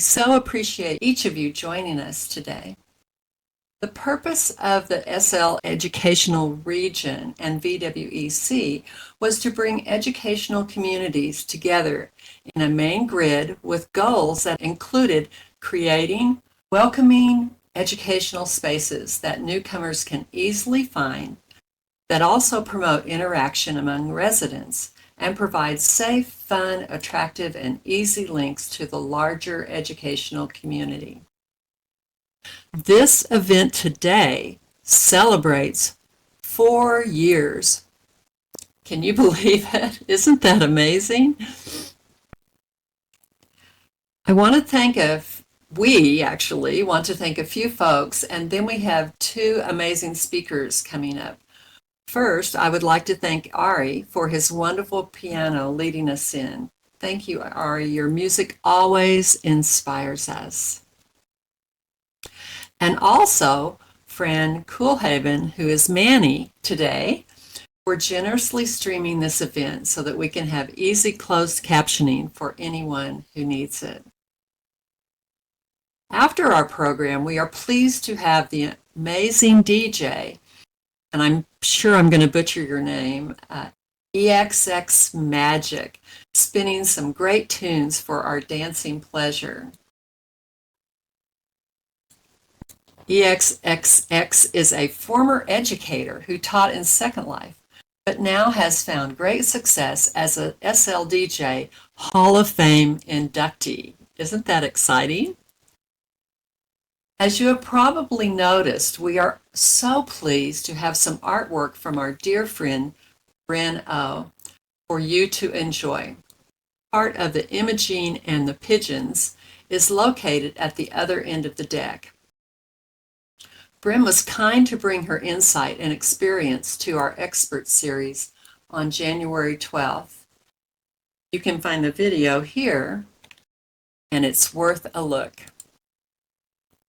so appreciate each of you joining us today. The purpose of the SL Educational Region and VWEC was to bring educational communities together in a main grid with goals that included creating welcoming educational spaces that newcomers can easily find, that also promote interaction among residents and provide safe, fun, attractive, and easy links to the larger educational community. This event today celebrates 4 years. Can you believe it? Isn't that amazing? We actually want to thank a few folks, and then we have 2 amazing speakers coming up. First, I would like to thank Ari for his wonderful piano leading us in. Thank you, Ari. Your music always inspires us. And also, Fran Coolhaven, who is Manny today, for generously streaming this event so that we can have easy closed captioning for anyone who needs it. After our program, we are pleased to have the amazing DJ, and I'm sure I'm going to butcher your name, EXXX Magic, spinning some great tunes for our dancing pleasure. EXXX is a former educator who taught in Second Life, but now has found great success as a SLDJ Hall of Fame inductee. Isn't that exciting? As you have probably noticed, we are so pleased to have some artwork from our dear friend BRYN OH for you to enjoy. Part of the Imaging and the Pigeons is located at the other end of the deck. BRYN was kind to bring her insight and experience to our expert series on January 12th. You can find the video here, and it's worth a look.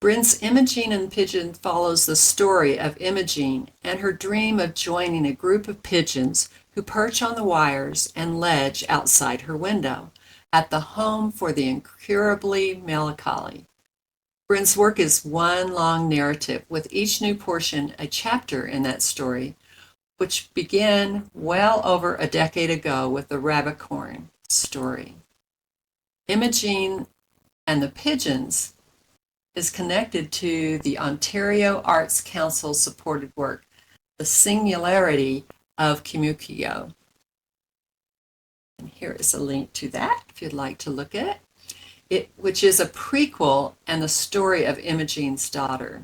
BRYN's Imaging and Pigeon follows the story of Imaging and her dream of joining a group of pigeons who perch on the wires and ledge outside her window at the home for the incurably melancholy. BRYN's work is one long narrative, with each new portion a chapter in that story, which began well over a decade ago with the Rabbitcorn story. Imaging and the Pigeons is connected to the Ontario Arts Council supported work, The Singularity of Kimukio. And here is a link to that if you'd like to look at it, which is a prequel and the story of Imaging's daughter.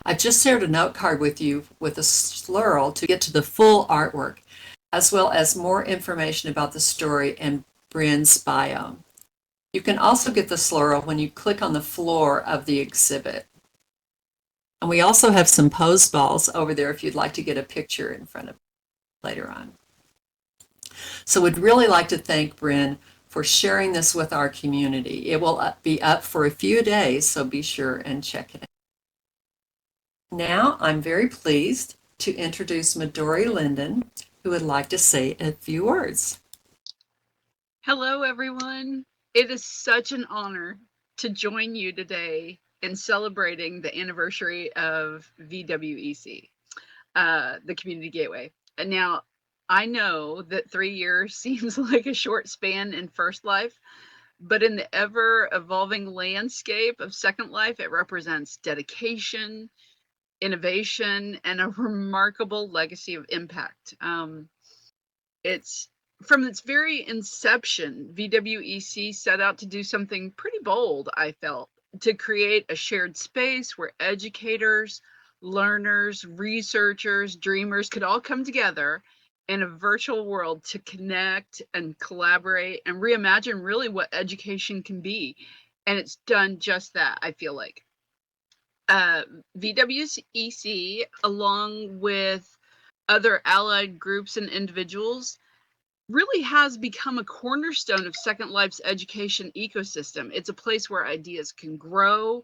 I've just shared a note card with you with a slurl to get to the full artwork, as well as more information about the story and BRYN's bio. You can also get the slurl when you click on the floor of the exhibit. And we also have some pose balls over there if you'd like to get a picture in front of later on. So we'd really like to thank BRYN for sharing this with our community. It will be up for a few days, so be sure and check it out. Now I'm very pleased to introduce Midori Linden, who would like to say a few words. Hello, everyone. It is such an honor to join you today in celebrating the anniversary of VWEC, the Community Gateway. And now, I know that 3 years seems like a short span in First Life, but in the ever-evolving landscape of Second Life, it represents dedication, innovation, and a remarkable legacy of impact. From its very inception, VWEC set out to do something pretty bold, I felt, to create a shared space where educators, learners, researchers, dreamers could all come together in a virtual world to connect and collaborate and reimagine really what education can be. And it's done just that, I feel like. VWEC, along with other allied groups and individuals, really has become a cornerstone of Second Life's education ecosystem. It's a place where ideas can grow,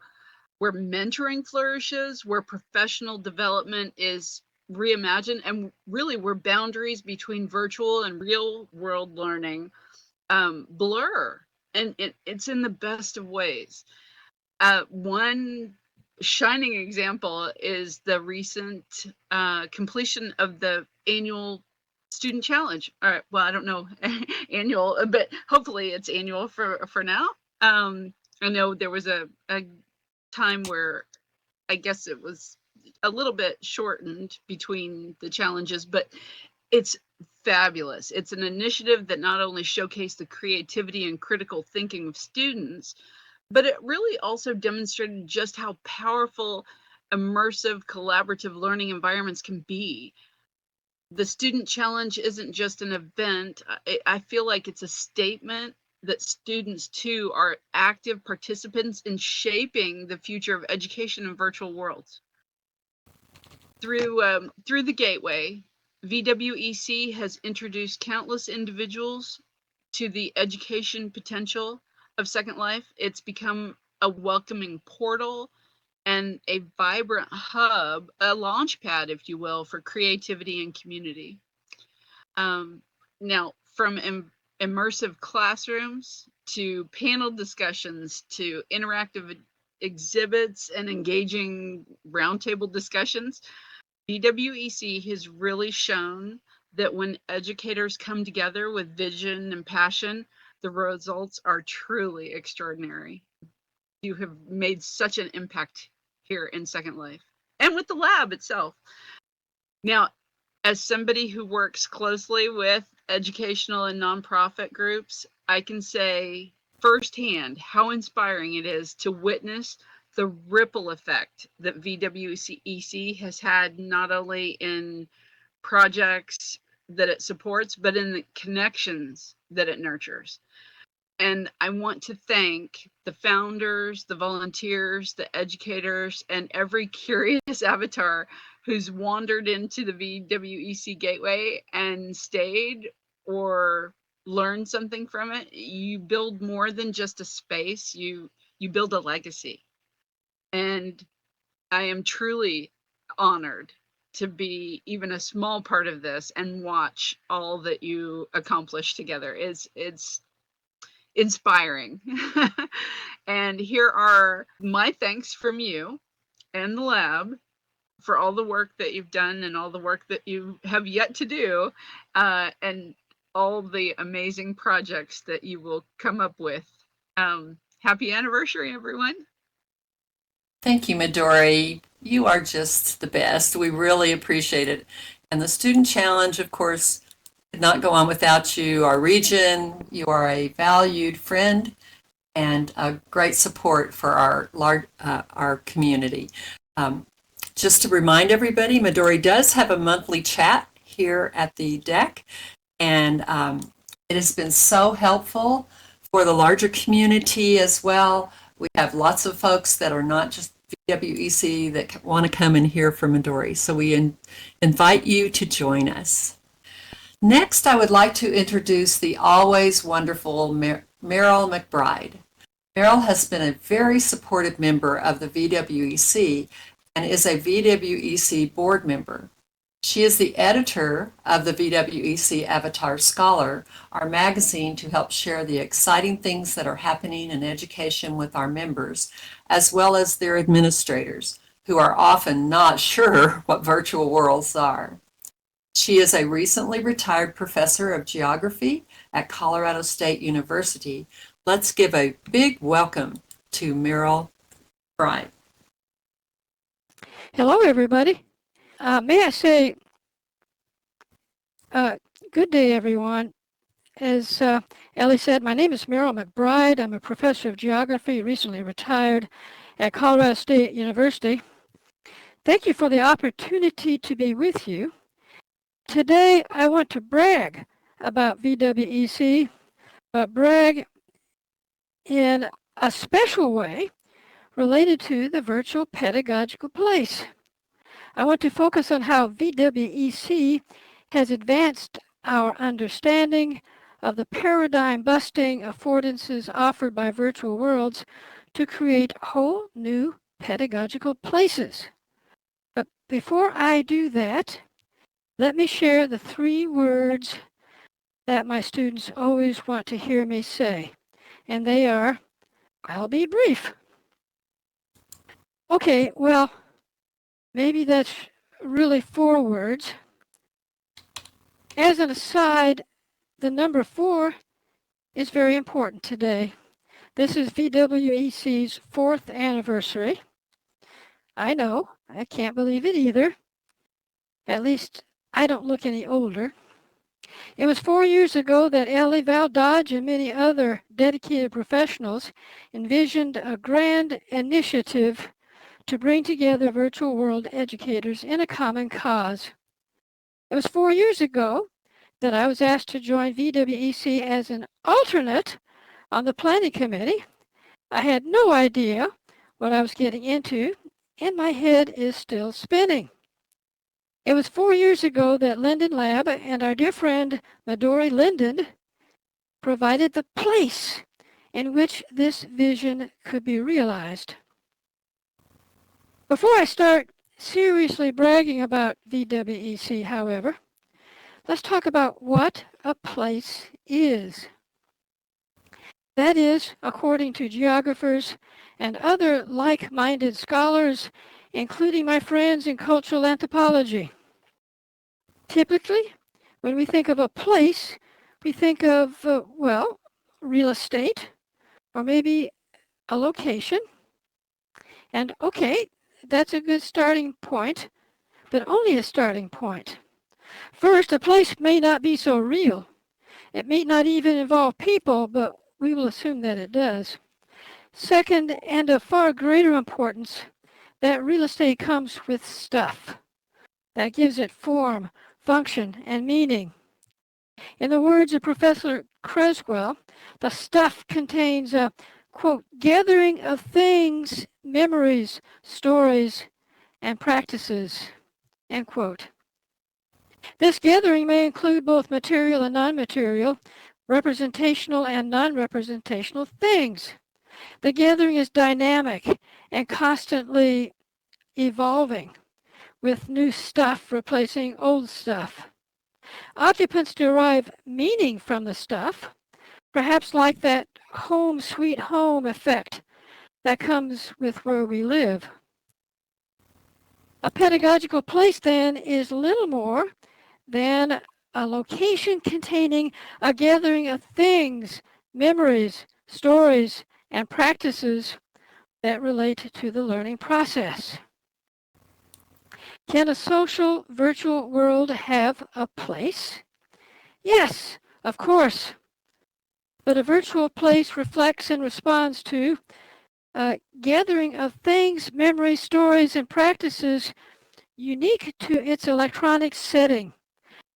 where mentoring flourishes, where professional development is reimagined, and really where boundaries between virtual and real world learning blur and it's in the best of ways. One shining example is the recent completion of the annual student challenge. All right, well, I don't know annual, but hopefully it's annual for now. I know there was a time where I guess it was a little bit shortened between the challenges, but it's fabulous. It's an initiative that not only showcased the creativity and critical thinking of students, but it really also demonstrated just how powerful immersive collaborative learning environments can be. The student challenge isn't just an event. I feel like it's a statement that students too are active participants in shaping the future of education in virtual worlds. Through the gateway, VWEC has introduced countless individuals to the education potential of Second Life. It's become a welcoming portal and a vibrant hub, a launch pad, if you will, for creativity and community. Now, from immersive classrooms to panel discussions to interactive exhibits and engaging roundtable discussions, VWEC has really shown that when educators come together with vision and passion, the results are truly extraordinary. You have made such an impact here in Second Life and with the lab itself. Now, as somebody who works closely with educational and nonprofit groups, I can say firsthand how inspiring it is to witness the ripple effect that VWEC has had not only in projects that it supports, but in the connections that it nurtures. And I want to thank the founders, the volunteers, the educators, and every curious avatar who's wandered into the VWEC Gateway and stayed or learned something from it. You build more than just a space, you build a legacy. And I am truly honored to be even a small part of this and watch all that you accomplish together. It's inspiring. And here are my thanks from you and the lab for all the work that you've done and all the work that you have yet to do, and all the amazing projects that you will come up with. Happy anniversary, everyone. Thank you, Midori. You are just the best. We really appreciate it. And the Student Challenge, of course, could not go on without you. Our region, you are a valued friend and a great support for our community. Just to remind everybody, Midori does have a monthly chat here at the deck, and it has been so helpful for the larger community as well. We have lots of folks that are not just VWEC that want to come and hear from Midori, so we invite you to join us. Next, I would like to introduce the always wonderful MERYL McBRIDE. MERYL has been a very supportive member of the VWEC and is a VWEC board member. She is the editor of the VWEC Avatar Scholar, our magazine to help share the exciting things that are happening in education with our members, as well as their administrators, who are often not sure what virtual worlds are. She is a recently retired professor of geography at Colorado State University. Let's give a big welcome to MERYL McBRIDE. Hello, everybody. May I say, good day, everyone. As Ellie said, my name is MERYL McBRIDE. I'm a professor of geography, recently retired at Colorado State University. Thank you for the opportunity to be with you. Today, I want to brag about VWEC, but brag in a special way related to the virtual pedagogical place. I want to focus on how VWEC has advanced our understanding of the paradigm-busting affordances offered by virtual worlds to create whole new pedagogical places. But before I do that, let me share the 3 words that my students always want to hear me say. and they are, I'll be brief. Okay, well, maybe that's really 4 words. As an aside, the number 4 is very important today. This is VWEC's 4th anniversary. I know, I can't believe it either. At least I don't look any older. It was 4 years ago that Ellie, Val Dodge, and many other dedicated professionals envisioned a grand initiative to bring together virtual world educators in a common cause. It was 4 years ago that I was asked to join VWEC as an alternate on the planning committee. I had no idea what I was getting into, and my head is still spinning. It was 4 years ago that Linden Lab and our dear friend Midori Linden provided the place in which this vision could be realized. Before I start seriously bragging about VWEC, however, let's talk about what a place is. That is, according to geographers and other like-minded scholars, including my friends in cultural anthropology. Typically, when we think of a place, we think of, well, real estate, or maybe a location. And okay, that's a good starting point, but only a starting point. First, a place may not be so real. It may not even involve people, but we will assume that it does. Second, and of far greater importance, that real estate comes with stuff that gives it form, function, and meaning. In the words of Professor Creswell, the stuff contains a, quote, gathering of things, memories, stories, and practices, end quote. This gathering may include both material and non-material, representational and non-representational things. The gathering is dynamic and constantly evolving, with new stuff replacing old stuff. Occupants derive meaning from the stuff, perhaps like that home sweet home effect that comes with where we live. A pedagogical place, then, is little more than a location containing a gathering of things, memories, stories, and practices that relate to the learning process. Can a social virtual world have a place? Yes, of course. But a virtual place reflects and responds to a gathering of things, memories, stories, and practices unique to its electronic setting,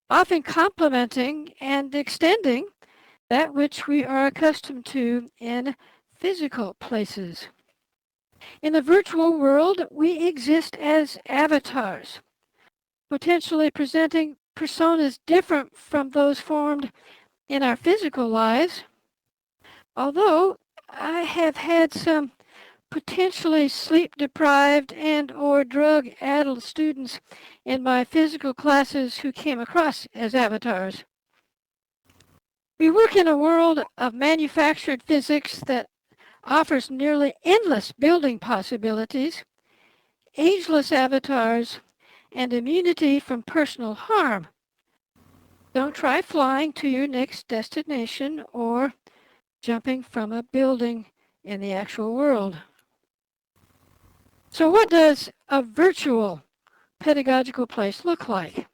often complementing and extending that which we are accustomed to in physical places. In the virtual world, we exist as avatars, potentially presenting personas different from those formed in our physical lives. Although I have had some potentially sleep-deprived and or drug-addled students in my physical classes who came across as avatars. We work in a world of manufactured physics that offers nearly endless building possibilities, ageless avatars, and immunity from personal harm. Don't try flying to your next destination or jumping from a building in the actual world. So what does a virtual pedagogical place look like?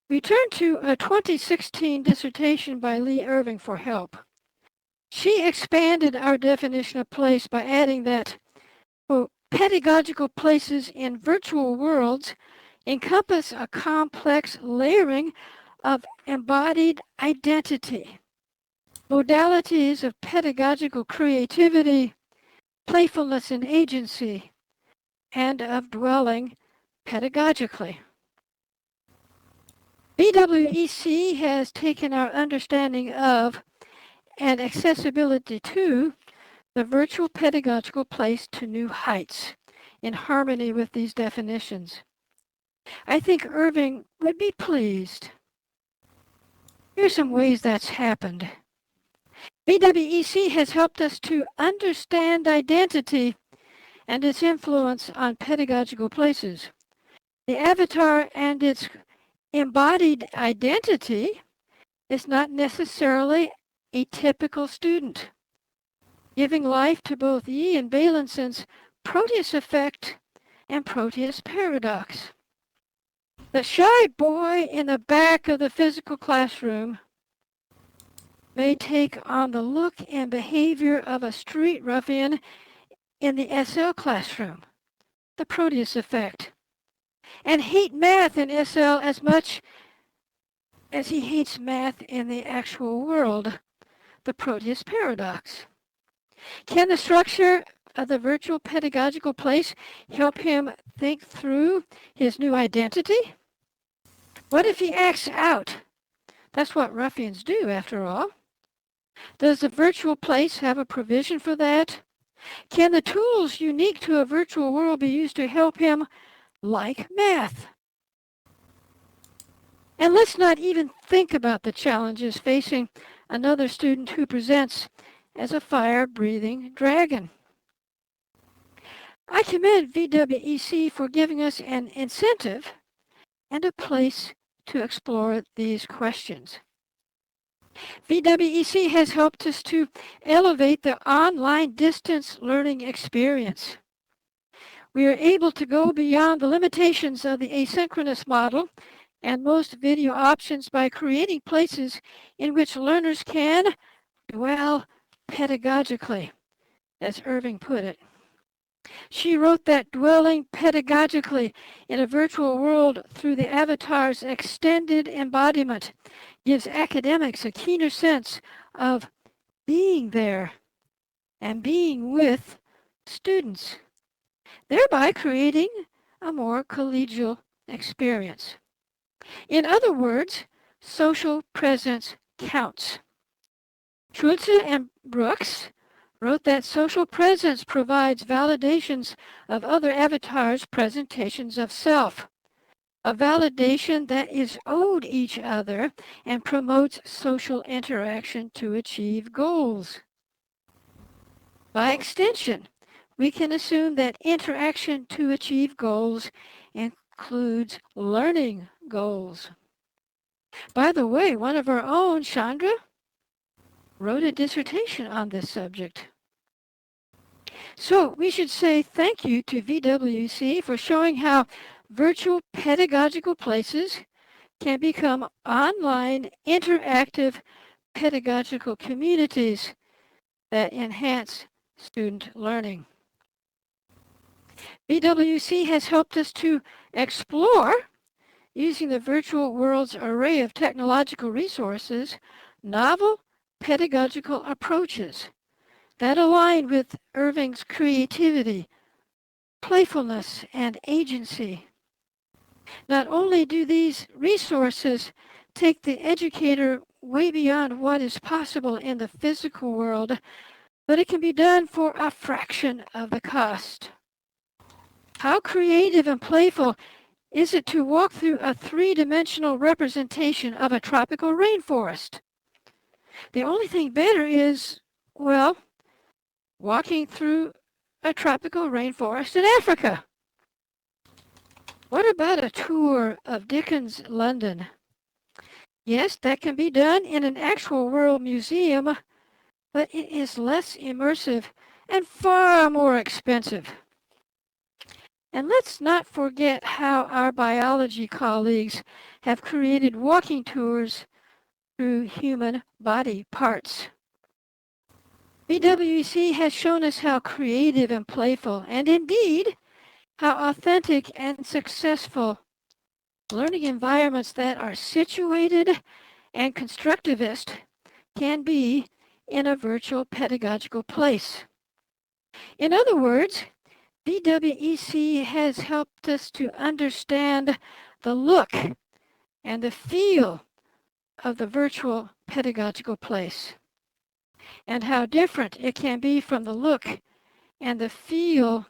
We turn to a 2016 dissertation by Lee Irving for help. She expanded our definition of place by adding that, quote, pedagogical places in virtual worlds encompass a complex layering of embodied identity, modalities of pedagogical creativity, playfulness and agency, and of dwelling pedagogically. BWEC has taken our understanding of and accessibility to the virtual pedagogical place to new heights in harmony with these definitions. I think Irving would be pleased. Here's some ways that's happened. VWEC has helped us to understand identity and its influence on pedagogical places. The avatar and its embodied identity is not necessarily a typical student, giving life to both Yee and Bailensen's Proteus effect and Proteus paradox. The shy boy in the back of the physical classroom may take on the look and behavior of a street ruffian in the SL classroom, the Proteus effect, and hate math in SL as much as he hates math in the actual world, the Proteus paradox. Can the structure of the virtual pedagogical place help him think through his new identity? What if he acts out? That's what ruffians do, after all. Does the virtual place have a provision for that? Can the tools unique to a virtual world be used to help him like math? And let's not even think about the challenges facing another student who presents as a fire-breathing dragon. I commend VWEC for giving us an incentive and a place to explore these questions. VWEC has helped us to elevate the online distance learning experience. We are able to go beyond the limitations of the asynchronous model and most video options by creating places in which learners can dwell pedagogically, as Irving put it. She wrote that dwelling pedagogically in a virtual world through the avatar's extended embodiment gives academics a keener sense of being there and being with students, thereby creating a more collegial experience. In other words, social presence counts. Schulze and Brooks wrote that social presence provides validations of other avatars' presentations of self, a validation that is owed each other and promotes social interaction to achieve goals. By extension, we can assume that interaction to achieve goals includes learning goals. By the way, one of our own, Chandra, wrote a dissertation on this subject. So we should say thank you to VWC for showing how virtual pedagogical places can become online interactive pedagogical communities that enhance student learning. VWC has helped us to explore, using the virtual world's array of technological resources, novel pedagogical approaches that align with Irving's creativity, playfulness, and agency. Not only do these resources take the educator way beyond what is possible in the physical world, but it can be done for a fraction of the cost. How creative and playful is it to walk through a three-dimensional representation of a tropical rainforest? The only thing better is, well, walking through a tropical rainforest in Africa. What about a tour of Dickens' London? Yes, that can be done in an actual world museum, but it is less immersive and far more expensive. And let's not forget how our biology colleagues have created walking tours through human body parts. BWC has shown us how creative and playful, and indeed, how authentic and successful learning environments that are situated and constructivist can be in a virtual pedagogical place. In other words, VWEC has helped us to understand the look and the feel of the virtual pedagogical place and how different it can be from the look and the feel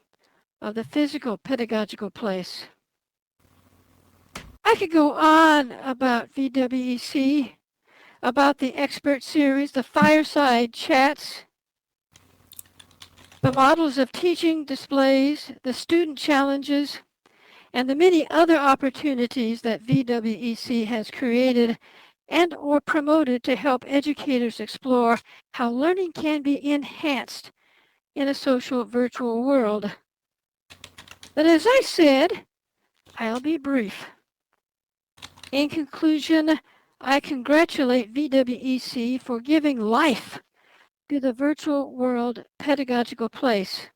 of the physical pedagogical place. I could go on about VWEC, about the expert series, the fireside chats, the models of teaching displays, the student challenges, and the many other opportunities that VWEC has created and or promoted to help educators explore how learning can be enhanced in a social virtual world. But as I said, I'll be brief. In conclusion, I congratulate VWEC for giving life to the virtual world pedagogical place.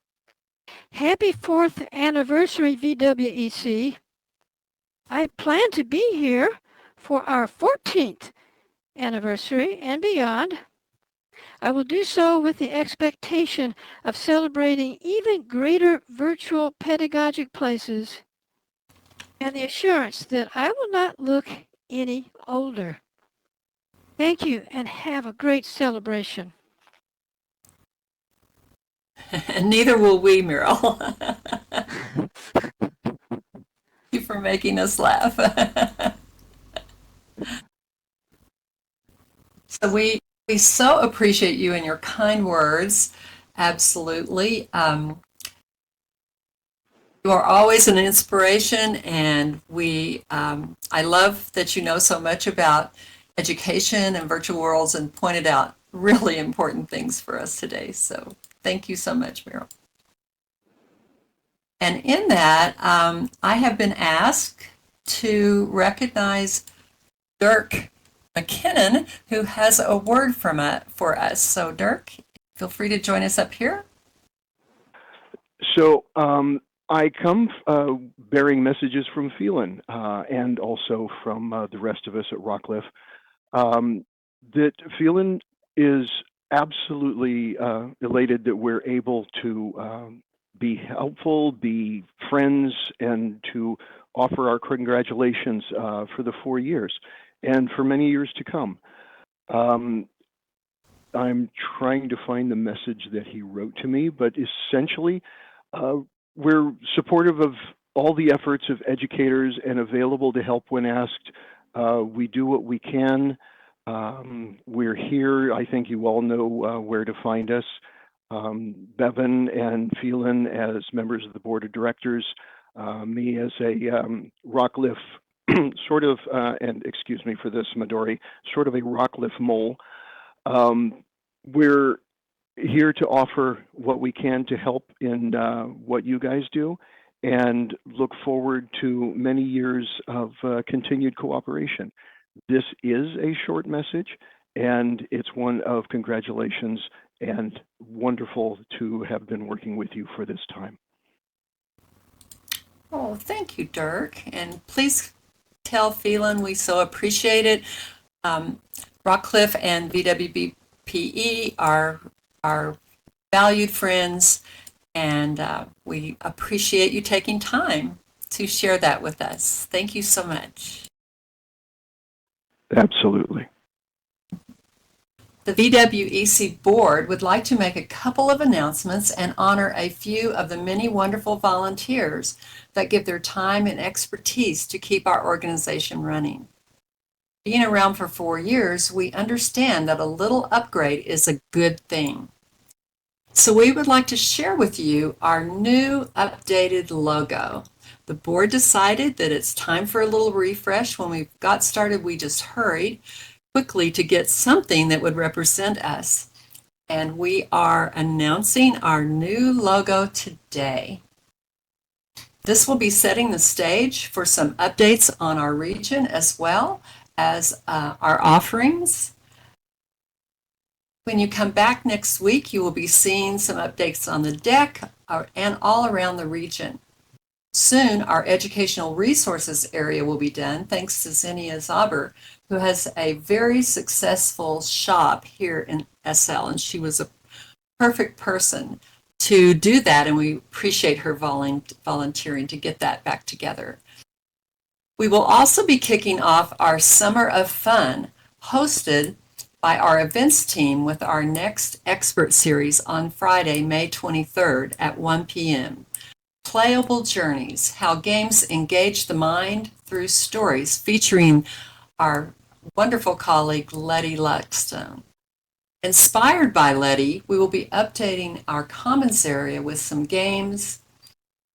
Happy 4th anniversary, VWEC. I plan to be here for our 14th anniversary and beyond. I will do so with the expectation of celebrating even greater virtual pedagogic places and the assurance that I will not look any older. Thank you and have a great celebration. And neither will we, MERYL. Thank you for making us laugh. So we so appreciate you and your kind words. Absolutely. You are always an inspiration, and I love that you know so much about education and virtual worlds and pointed out really important things for us today. So thank you so much, MERYL. And in that, I have been asked to recognize Dirk McKinnon, who has a word for us. So Dirk, feel free to join us up here. So I come bearing messages from Phelan and also from the rest of us at Rockcliffe that Phelan is absolutely elated that we're able to be helpful, be friends, and to offer our congratulations for the 4 years and for many years to come. I'm trying to find the message that he wrote to me, but essentially, we're supportive of all the efforts of educators and available to help when asked. We do what we can. We're here. I think you all know where to find us. Bevan and Phelan as members of the board of directors, me as a Rockcliffe sort of, and excuse me for this, Midori, sort of a Rockcliffe mole. We're here to offer what we can to help in what you guys do and look forward to many years of continued cooperation. This is a short message, and it's one of congratulations and wonderful to have been working with you for this time. Oh, thank you, Dirk. And please tell Phelan we so appreciate it. Rockcliffe and VWBPE are valued friends, and we appreciate you taking time to share that with us. Thank you so much. Absolutely. The VWEC board would like to make a couple of announcements and honor a few of the many wonderful volunteers that give their time and expertise to keep our organization running. Being around for 4 years, we understand that a little upgrade is a good thing. So we would like to share with you our new updated logo. The board decided that it's time for a little refresh. When we got started, we just hurried quickly to get something that would represent us. And we are announcing our new logo today. This will be setting the stage for some updates on our region as well as our offerings. When you come back next week, you will be seeing some updates on the deck and all around the region. Soon, our educational resources area will be done, thanks to Zinnia Zauber, who has a very successful shop here in SL, and she was a perfect person to do that, and we appreciate her volunteering to get that back together. We will also be kicking off our Summer of Fun, hosted by our events team with our next expert series on Friday, May 23rd at 1 p.m. Playable Journeys, How Games Engage the Mind Through Stories, featuring our wonderful colleague, Letty Luckstone. Inspired by Letty, we will be updating our commons area with some games,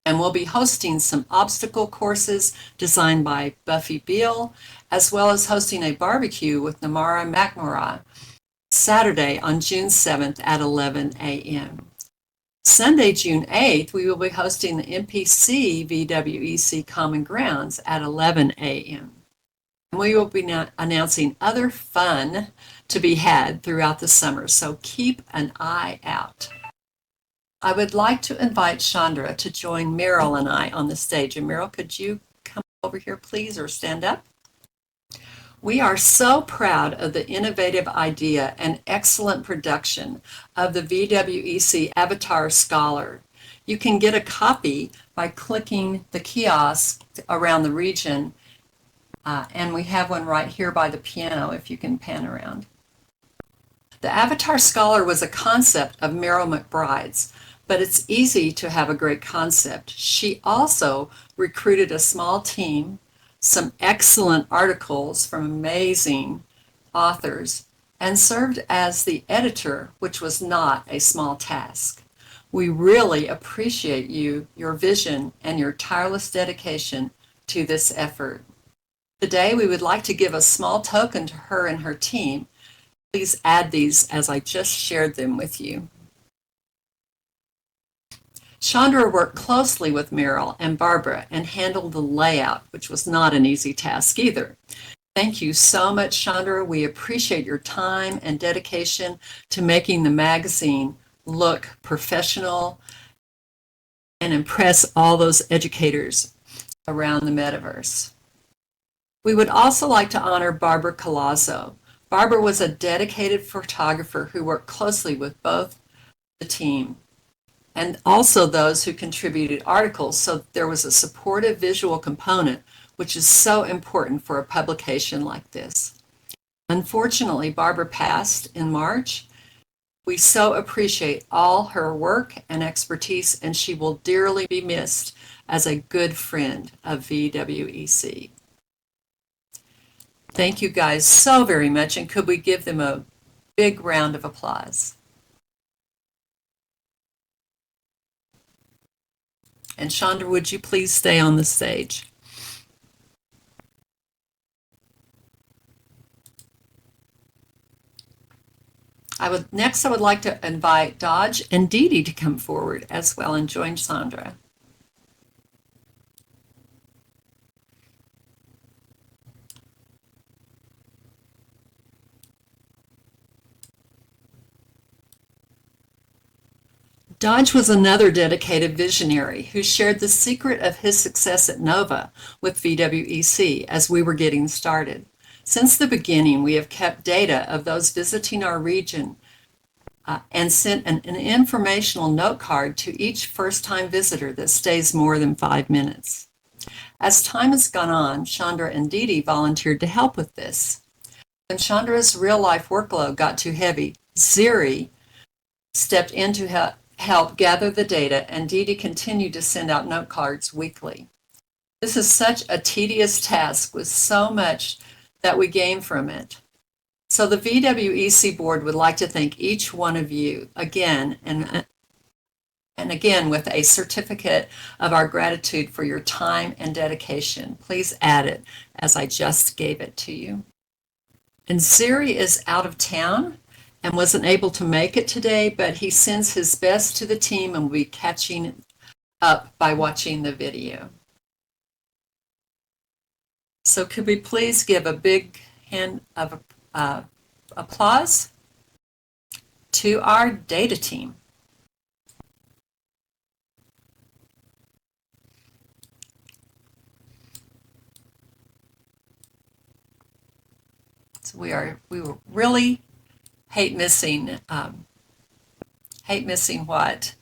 and we'll be hosting some obstacle courses designed by Buffy Beal, as well as hosting a barbecue with MERYL McBRIDE Saturday on June 7th at 11 a.m. Sunday, June 8th, we will be hosting the MPC VWEC Common Grounds at 11 a.m. We will be announcing other fun to be had throughout the summer, so keep an eye out. I would like to invite Chandra to join MERYL and I on the stage. And MERYL, could you come over here, please, or stand up? We are so proud of the innovative idea and excellent production of the VWEC Avatar Scholar. You can get a copy by clicking the kiosk around the region, and we have one right here by the piano if you can pan around. The Avatar Scholar was a concept of MERYL McBRIDE's, but it's easy to have a great concept. She also recruited a small team, some excellent articles from amazing authors, and served as the editor, which was not a small task. We really appreciate your vision, and your tireless dedication to this effort. Today, we would like to give a small token to her and her team. Please add these as I just shared them with you. Chandra worked closely with MERYL and Barbara and handled the layout, which was not an easy task either. Thank you so much, Chandra. We appreciate your time and dedication to making the magazine look professional and impress all those educators around the metaverse. We would also like to honor Barbara Colazzo. Barbara was a dedicated photographer who worked closely with both the team and also those who contributed articles, so there was a supportive visual component, which is so important for a publication like this. Unfortunately, Barbara passed in March. We so appreciate all her work and expertise, and she will dearly be missed as a good friend of VWEC. Thank you guys so very much, and could we give them a big round of applause? And Chandra, would you please stay on the stage? Next, I would like to invite Dodge and Dee Dee to come forward as well and join Chandra. Dodge was another dedicated visionary who shared the secret of his success at NOVA with VWEC as we were getting started. Since the beginning, we have kept data of those visiting our region and sent an informational note card to each first-time visitor that stays more than 5 minutes. As time has gone on, Chandra and Dee Dee volunteered to help with this. When Chandra's real-life workload got too heavy, Ziri stepped in to help gather the data, and Dee Dee continued to send out note cards weekly. This is such a tedious task with so much that we gain from it. So the VWEC board would like to thank each one of you again and again with a certificate of our gratitude for your time and dedication. Please add it as I just gave it to you. And Ziri is out of town and wasn't able to make it today, but he sends his best to the team and will be catching up by watching the video. So could we please give a big hand of applause to our data team. So we were really hate missing what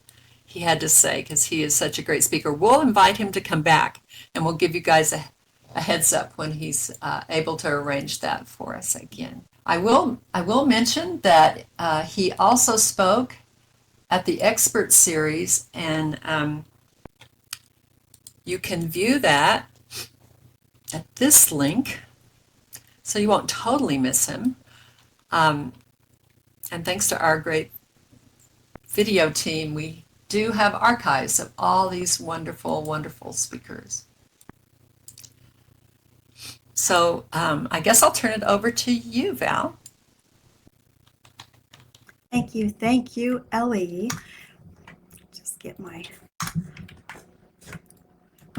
he had to say because he is such a great speaker. We'll invite him to come back and we'll give you guys a heads up when he's able to arrange that for us again. I will mention that he also spoke at the expert series, and you can view that at this link. so you won't totally miss him. And thanks to our great video team, we do have archives of all these wonderful, wonderful speakers. So I guess I'll turn it over to you, Val. Thank you, Ellie. Just get my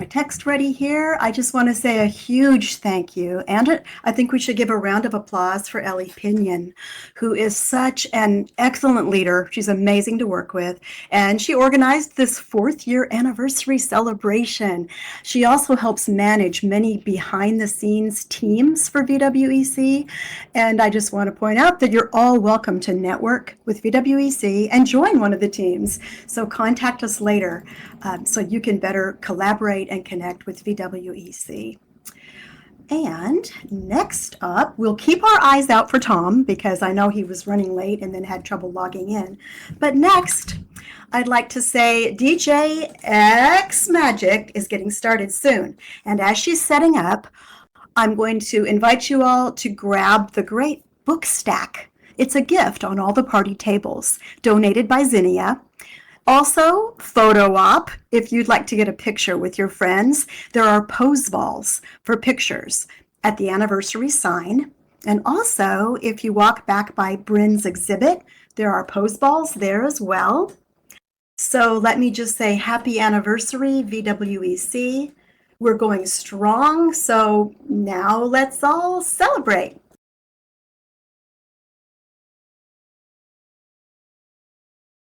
text ready here. I just want to say a huge thank you. And I think we should give a round of applause for Ellie Pinion, who is such an excellent leader. She's amazing to work with. And she organized this 4th year anniversary celebration. She also helps manage many behind the scenes teams for VWEC. And I just want to point out that you're all welcome to network with VWEC and join one of the teams. So contact us later so you can better collaborate and connect with VWEC. And next up, we'll keep our eyes out for Tom because I know he was running late and then had trouble logging in. But next, I'd like to say DJ EXXX Magic is getting started soon. And as she's setting up, I'm going to invite you all to grab the great book stack. It's a gift on all the party tables, donated by Zinnia. Also, photo op, if you'd like to get a picture with your friends. There are pose balls for pictures at the anniversary sign. And also, if you walk back by BRYN's exhibit, there are pose balls there as well. So let me just say happy anniversary, VWEC. We're going strong, so now let's all celebrate.